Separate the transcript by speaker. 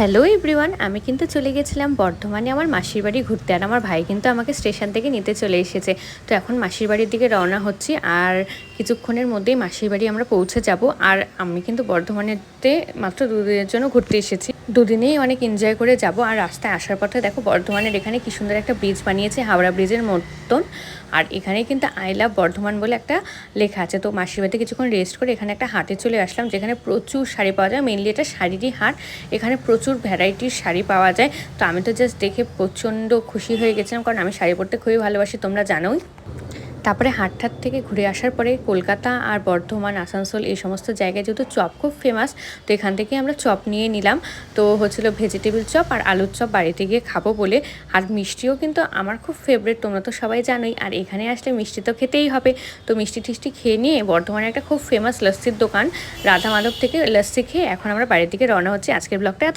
Speaker 1: Hello everyone, আমি কিন্তু চলে গেছিলাম বর্ধমানে আমার মাসির বাড়ি ঘুরতে। আর আমার ভাই কিন্তু আমাকে স্টেশন থেকে নিতে চলে এসেছে। তো এখন মাসির বাড়ির দিকে রওনা হচ্ছি। আর কিছুক্ষণের মধ্যেই মাসির বাড়ি আমরা পৌঁছে যাব। আর আমি কিন্তু বর্ধমানেতে মাত্র দুদিনের জন্য ঘুরতে এসেছি। দুদিনেই অনেক এনজয় করে যাব। আর রাস্তায় আসার পথে দেখো বর্ধমানের এখানে কি সুন্দর একটা ব্রিজ বানিয়েছে, হাওড়া ব্রিজের মতন। আর এখানে কিন্তু আই লাভ বর্ধমান বলে একটা লেখা আছে। তো মাসির বাড়িতে কিছুক্ষণ রেস্ট করে এখানে একটা হাটে চলে আসলাম, যেখানে প্রচুর শাড়ি পাওয়া যায়। মেনলি এটা শাড়িরই হাট। এখানে প্রচুর ভ্যারাইটির শাড়ি পাওয়া যায়। তো আমি তো জাস্ট দেখে প্রচণ্ড খুশি হয়ে গেছিলাম, কারণ আমি শাড়ি পরতে খুবই ভালোবাসি, তোমরা জানোই। তারপরে হাটঠাট থেকে ঘুরে আসার পরে কলকাতা আর বর্ধমান, আসানসোল এই সমস্ত জায়গায় যেহেতু চপ খুব ফেমাস, তো এখান থেকে আমরা চপ নিয়ে নিলাম। তো হচ্ছিলো ভেজিটেবিল চপ আর আলুর চপ, বাড়িতে গিয়ে খাবো বলে। আর মিষ্টিও কিন্তু আমার খুব ফেভারিট, তোমরা তো সবাই জানোই। আর এখানে আসলে মিষ্টি তো খেতেই হবে। তো মিষ্টি টিষ্টি খেয়ে নিয়ে বর্ধমানে একটা খুব ফেমাস লস্যির দোকান রাধা মাধব থেকে লস্যি খেয়ে এখন আমরা বাড়ির দিকে রওনা হচ্ছি। আজকের ব্লগটা এত